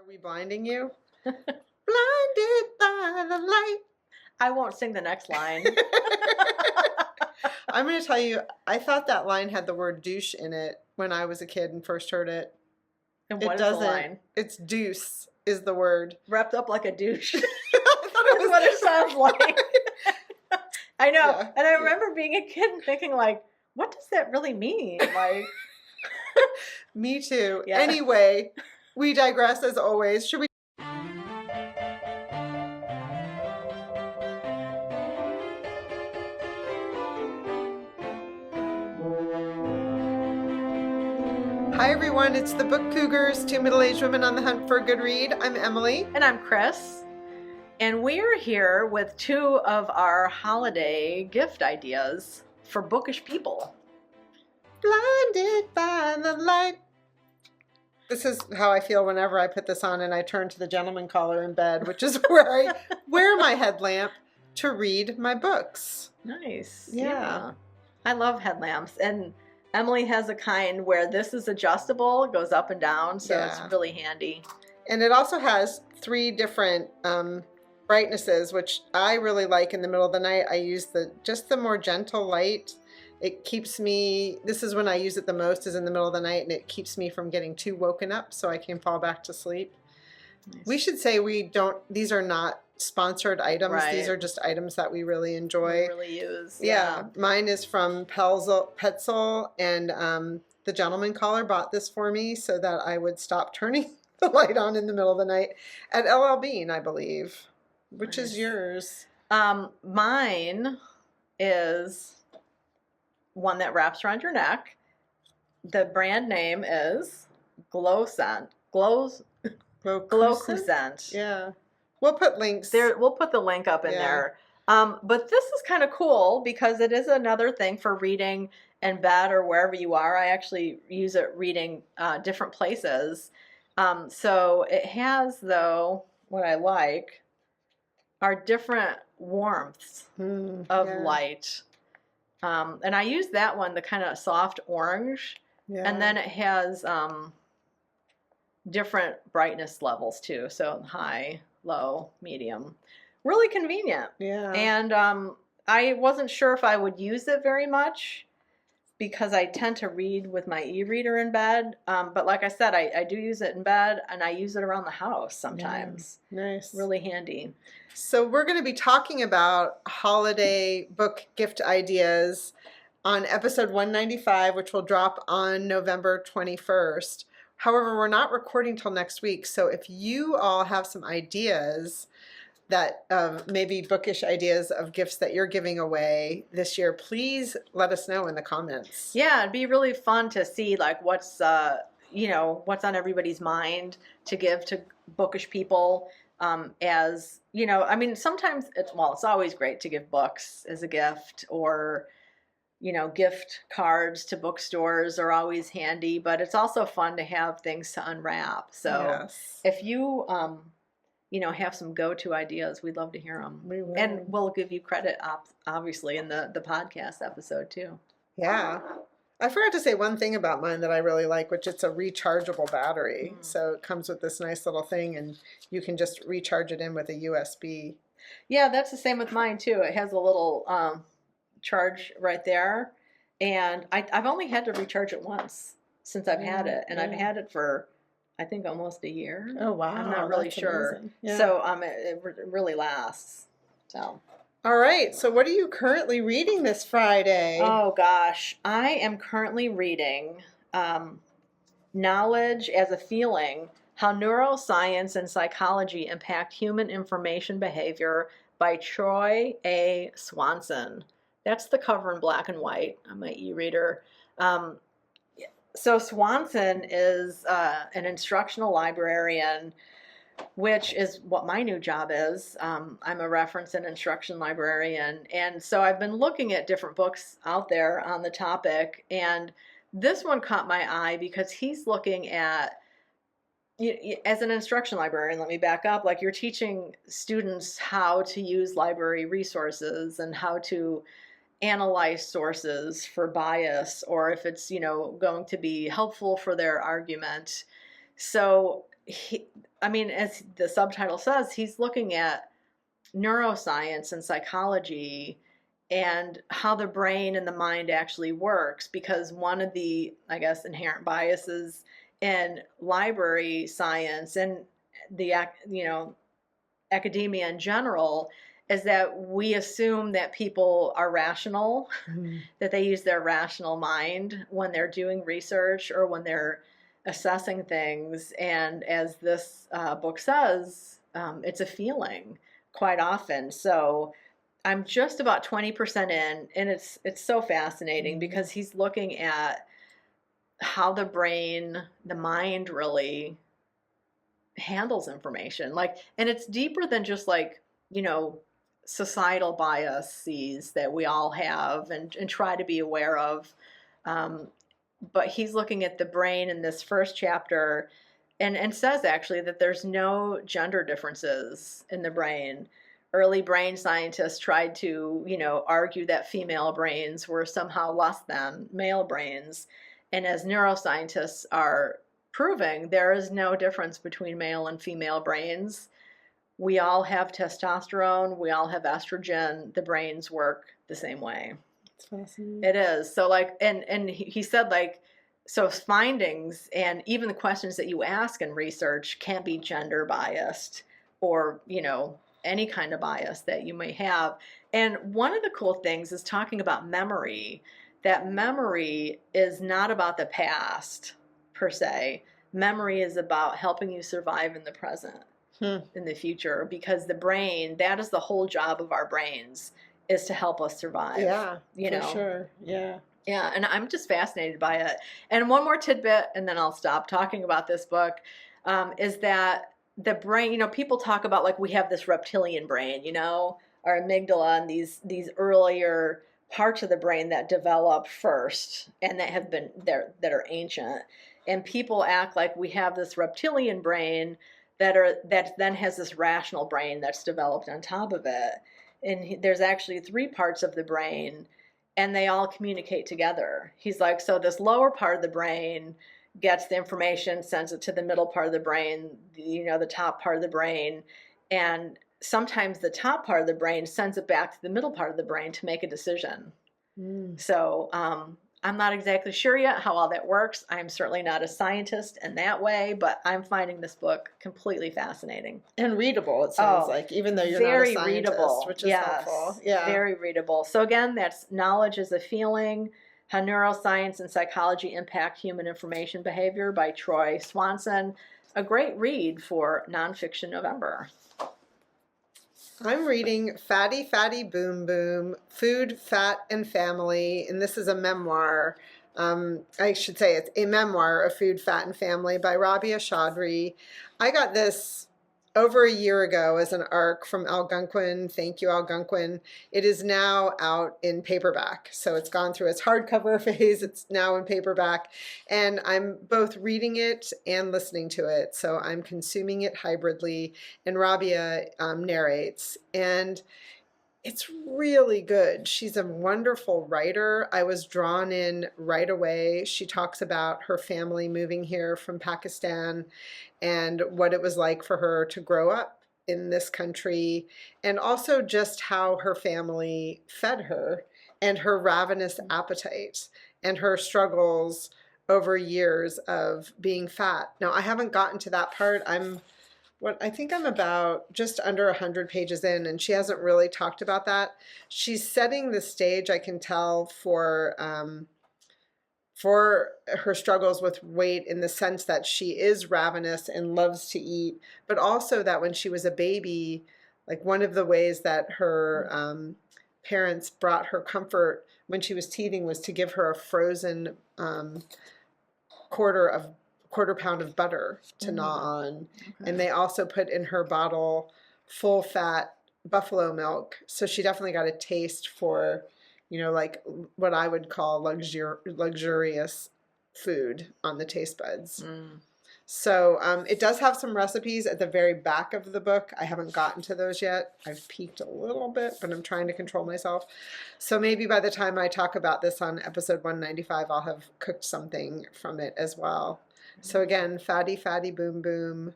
we blinding you? Blinded by the light. I won't sing the next line. I'm going to tell you, I thought that line had the word douche in it when I was a kid and first heard it. And what is the line? It's deuce is the word. Wrapped up like a douche. I thought it was what it sounds like. I know. Yeah. And I remember being a kid and thinking, like, what does that really mean? Like, Me too. Yeah. Anyway, we digress as always. Should we? Hi everyone, it's the Book Cougars, two middle-aged women on the hunt for a good read. I'm Emily. And I'm Chris. And we're here with two of our holiday gift ideas for bookish people. Blinded by the light. This is how I feel whenever I put this on and I turn to the gentleman caller in bed, which is where I wear my headlamp to read my books. Nice. Yeah. I love headlamps. And Emily has a kind where this is adjustable, it goes up and down, so Yeah. it's really handy. And it also has 3 different brightnesses, which I really like in the middle of the night. I use just the more gentle light. It keeps me, this is when I use it the most, is in the middle of the night, and it keeps me from getting too woken up so I can fall back to sleep. Nice. We should say these are not sponsored items. Right. These are just items that we really enjoy. We really use. Yeah. Mine is from Petzl, and the gentleman caller bought this for me so that I would stop turning the light on in the middle of the night at LL Bean, I believe. Which Nice. is yours? Mine is one that wraps around your neck. The brand name is Glowscent. Glow Scent. Yeah. We'll put links. We'll put the link up in Yeah. there. But this is kind of cool because it is another thing for reading in bed or wherever you are. I actually use it reading different places. So it has, though, what I like are different warmths of Yeah. light. And I use that one, the kind of soft orange. Yeah. And then it has different brightness levels too. So high, low, medium. Really convenient. Yeah. And I wasn't sure if I would use it very much because I tend to read with my e-reader in bed. But like I said, I do use it in bed and I use it around the house sometimes. Nice. Really handy. So we're going to be talking about holiday book gift ideas on episode 195, which will drop on November 21st. However, we're not recording till next week. So if you all have some ideas that maybe bookish ideas of gifts that you're giving away this year, please let us know in the comments. Yeah, it'd be really fun to see like what's what's on everybody's mind to give to bookish people. As you know, I mean, sometimes it's always great to give books as a gift, or gift cards to bookstores are always handy, but it's also fun to have things to unwrap. So Yes. if you have some go-to ideas, we'd love to hear them. We will. And we'll give you credit, obviously, in the podcast episode too. Yeah. I forgot to say one thing about mine that I really like, which it's a rechargeable battery. So it comes with this nice little thing, and you can just recharge it in with a USB. Yeah, that's the same with mine too. It has a little charge right there, and I've only had to recharge it once since I've had it, and I've had it for I think almost a year. Oh wow! I'm not really That's sure. amazing. Yeah. So it really lasts. So. All right. So what are you currently reading this Friday? Oh gosh, I am currently reading Knowledge as a Feeling: How Neuroscience and Psychology Impact Human Information Behavior by Troy A. Swanson. That's the cover in black and white on my e-reader. So Swanson is an instructional librarian, which is what my new job is. I'm a reference and instruction librarian. And so I've been looking at different books out there on the topic. And this one caught my eye because he's looking at, as an instruction librarian, let me back up, like you're teaching students how to use library resources and how to analyze sources for bias, or if it's, going to be helpful for their argument. So I mean, as the subtitle says, he's looking at neuroscience and psychology and how the brain and the mind actually works, because one of the, I guess, inherent biases in library science and the academia in general is that we assume that people are rational, Mm. that they use their rational mind when they're doing research or when they're assessing things. And as this book says, it's a feeling quite often. So I'm just about 20% in, and it's so fascinating because he's looking at how the brain, the mind really handles information. Like, and it's deeper than just like, you know, societal biases that we all have and try to be aware of. Um, but he's looking at the brain in this first chapter and says actually that there's no gender differences in the brain. Early brain scientists tried to, argue that female brains were somehow less than male brains. And as neuroscientists are proving, there is no difference between male and female brains. We all have testosterone, we all have estrogen, the brains work the same way. It's fascinating. It is. So like, and he said like, so findings and even the questions that you ask in research can't be gender biased or, any kind of bias that you may have. And one of the cool things is talking about memory, that memory is not about the past per se. Memory is about helping you survive in the present, in the future, because the brain, that is the whole job of our brains, is to help us survive. Yeah, for sure. Yeah. Yeah, and I'm just fascinated by it. And one more tidbit, and then I'll stop talking about this book, is that the brain, people talk about like we have this reptilian brain, our amygdala and these earlier parts of the brain that develop first and that have been there, that are ancient. And people act like we have this reptilian brain that then has this rational brain that's developed on top of it. And there's actually three parts of the brain, and they all communicate together. He's like, so this lower part of the brain gets the information, sends it to the middle part of the brain, the top part of the brain, and sometimes the top part of the brain sends it back to the middle part of the brain to make a decision. So I'm not exactly sure yet how all that works. I'm certainly not a scientist in that way, but I'm finding this book completely fascinating. And readable, it sounds like, even though you're not a scientist, readable, which is helpful. Yeah. Very readable. So again, that's Knowledge is a Feeling, How Neuroscience and Psychology Impact Human Information Behavior by Troy Swanson. A great read for Nonfiction November. I'm reading Fatty Fatty Boom Boom, Food, Fat, and Family, and this is a memoir. I should say it's a memoir of Food, Fat, and Family by Rabia Chaudhry. I got this over a year ago as an ARC from Algonquin. Thank you, Algonquin. It is now out in paperback. So it's gone through its hardcover phase. It's now in paperback. And I'm both reading it and listening to it. So I'm consuming it hybridly. And Rabia narrates. And it's really good. She's a wonderful writer. I was drawn in right away. She talks about her family moving here from Pakistan and what it was like for her to grow up in this country, and also just how her family fed her and her ravenous appetite and her struggles over years of being fat. Now, I haven't gotten to that part. I think I'm about just under 100 pages in, and she hasn't really talked about that. She's setting the stage, I can tell, for her struggles with weight, in the sense that she is ravenous and loves to eat, but also that when she was a baby, like one of the ways that her parents brought her comfort when she was teething was to give her a frozen quarter pound of butter to gnaw on. Okay. And they also put in her bottle full fat buffalo milk. So she definitely got a taste for, like what I would call luxurious food on the taste buds. So it does have some recipes at the very back of the book. I haven't gotten to those yet. I've peeked a little bit, but I'm trying to control myself. So maybe by the time I talk about this on episode 195, I'll have cooked something from it as well. So again, Fatty Fatty Boom Boom,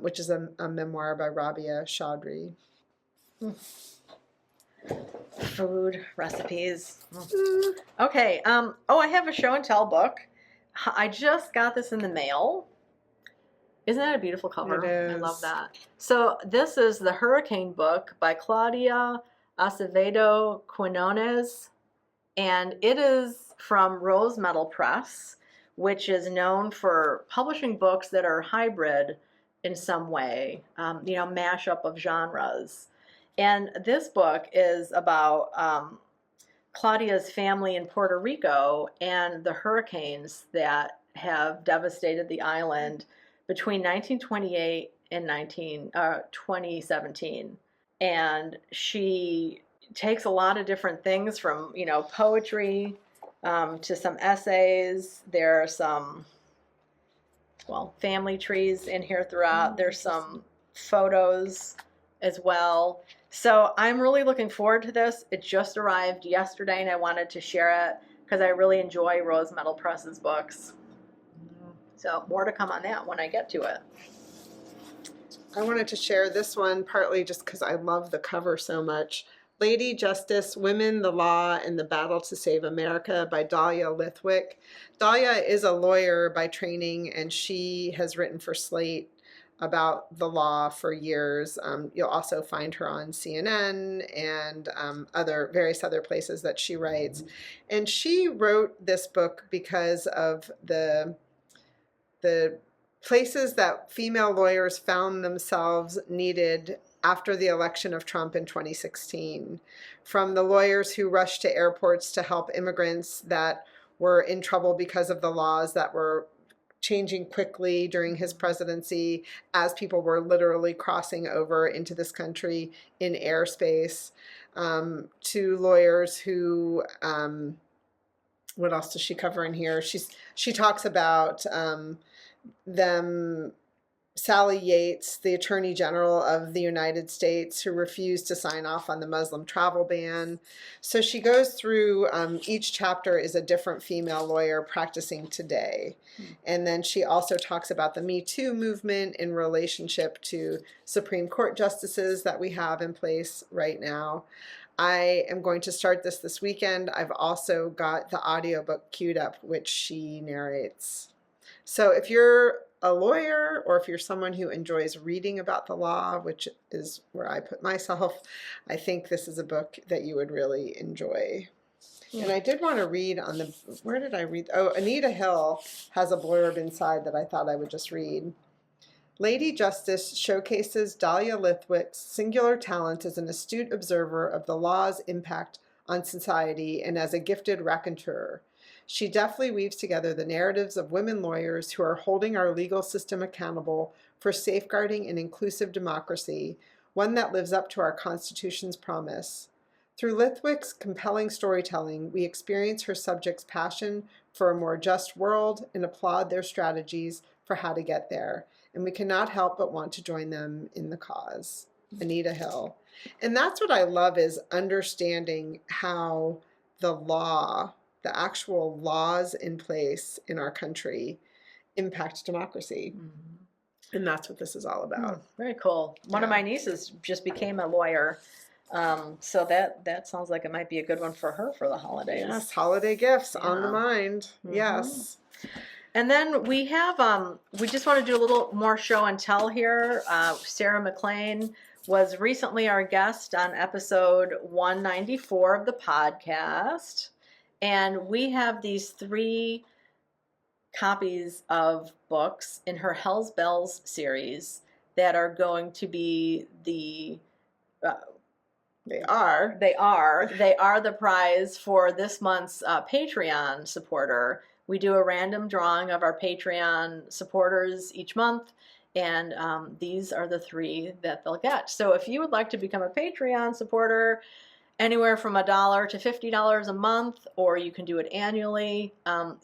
which is a memoir by Rabia Chaudhry. Food recipes. Mm, Okay. Oh, I have a show and tell book. I just got this in the mail. Isn't that a beautiful cover? It I love is. that. So this is the Hurricane book by Claudia Acevedo Quinones, and it is from Rose Metal Press, which is known for publishing books that are hybrid in some way, mashup of genres. And this book is about Claudia's family in Puerto Rico and the hurricanes that have devastated the island between 1928 and 2017. And she takes a lot of different things from, poetry to some essays. There are some, family trees in here throughout. There's some photos as well. So I'm really looking forward to this. It just arrived yesterday and I wanted to share it because I really enjoy Rose Metal Press's books. So more to come on that when I get to it. I wanted to share this one partly just because I love the cover so much. Lady Justice, Women, the Law, and the Battle to Save America by Dahlia Lithwick. Dahlia is a lawyer by training, and she has written for Slate about the law for years. You'll also find her on CNN and various other places that she writes. And she wrote this book because of the places that female lawyers found themselves needed after the election of Trump in 2016. From the lawyers who rushed to airports to help immigrants that were in trouble because of the laws that were changing quickly during his presidency as people were literally crossing over into this country in airspace, to lawyers who, what else does she cover in here? She talks about Sally Yates, the Attorney General of the United States, who refused to sign off on the Muslim travel ban. So she goes through, each chapter is a different female lawyer practicing today. And then she also talks about the Me Too movement in relationship to Supreme Court justices that we have in place right now. I am going to start this weekend. I've also got the audiobook queued up, which she narrates. So if you're a lawyer or if you're someone who enjoys reading about the law, which is where I put myself, I think this is a book that you would really enjoy. Yeah. And I did want to read on the, where did I read? Oh, Anita Hill has a blurb inside that I thought I would just read. Lady Justice showcases Dahlia Lithwick's singular talent as an astute observer of the law's impact on society and as a gifted raconteur. She deftly weaves together the narratives of women lawyers who are holding our legal system accountable for safeguarding an inclusive democracy, one that lives up to our Constitution's promise. Through Lithwick's compelling storytelling, we experience her subjects' passion for a more just world and applaud their strategies for how to get there. And we cannot help but want to join them in the cause. Anita Hill. And that's what I love, is understanding how the law, the actual laws in place in our country, impact democracy. Mm-hmm. And that's what this is all about. Very cool. One of my nieces just became a lawyer. So that sounds like it might be a good one for her for the holidays. Yes, holiday gifts on the mind. Mm-hmm. Yes. And then we have, we just want to do a little more show and tell here. Sarah McLean was recently our guest on episode 194 of the podcast. And we have these 3 copies of books in her Hell's Bells series that are going to be the... They are the prize for this month's Patreon supporter. We do a random drawing of our Patreon supporters each month, and these are the 3 that they'll get. So if you would like to become a Patreon supporter, anywhere from $1 to $50 a month, or you can do it annually,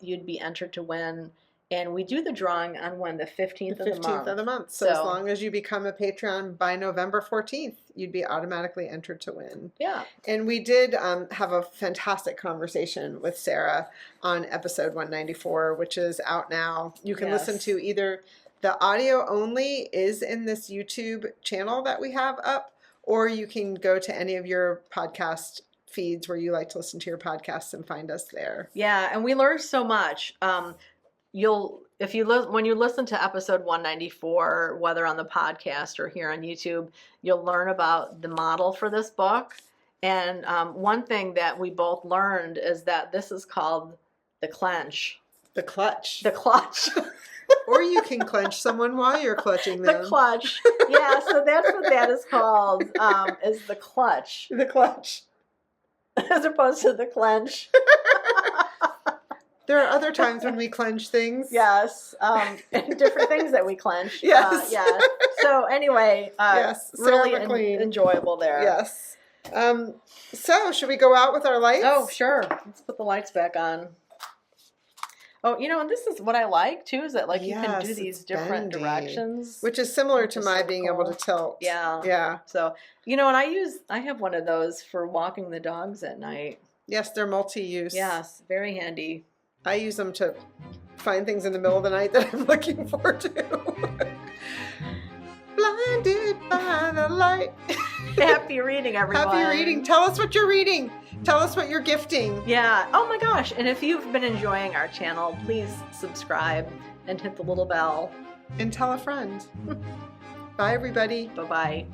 you'd be entered to win And we do the drawing on when? The 15th The of the 15th month. of the month. So as long as you become a Patreon by November 14th, you'd be automatically entered to win. Yeah. And we did have a fantastic conversation with Sarah on episode 194, which is out now. You can listen to either the audio only is in this YouTube channel that we have up, or you can go to any of your podcast feeds where you like to listen to your podcasts and find us there. Yeah, and we learned so much. When you listen to episode 194, whether on the podcast or here on YouTube, you'll learn about the model for this book. And one thing that we both learned is that this is called the clench. The clutch. The clutch. Or you can clench someone while you're clutching them. The clutch. Yeah, so that's what that is called, is the clutch. The clutch. As opposed to the clench. There are other times when we clench things. Yes. And different things that we clench. Yes. Yeah. So anyway, yes. really enjoyable there. Yes. So should we go out with our lights? Oh, sure. Let's put the lights back on. Oh, and this is what I like too, is that you can do these different directions. Which is similar to my being able to tilt. Yeah. Yeah. So, and I have one of those for walking the dogs at night. Yes, they're multi-use. Yes, very handy. I use them to find things in the middle of the night that I'm looking for too. Blinded by the light. Happy reading, everyone. Happy reading. Tell us what you're reading. Tell us what you're gifting. Yeah. Oh my gosh. And if you've been enjoying our channel, please subscribe and hit the little bell. And tell a friend. Bye, everybody. Bye-bye.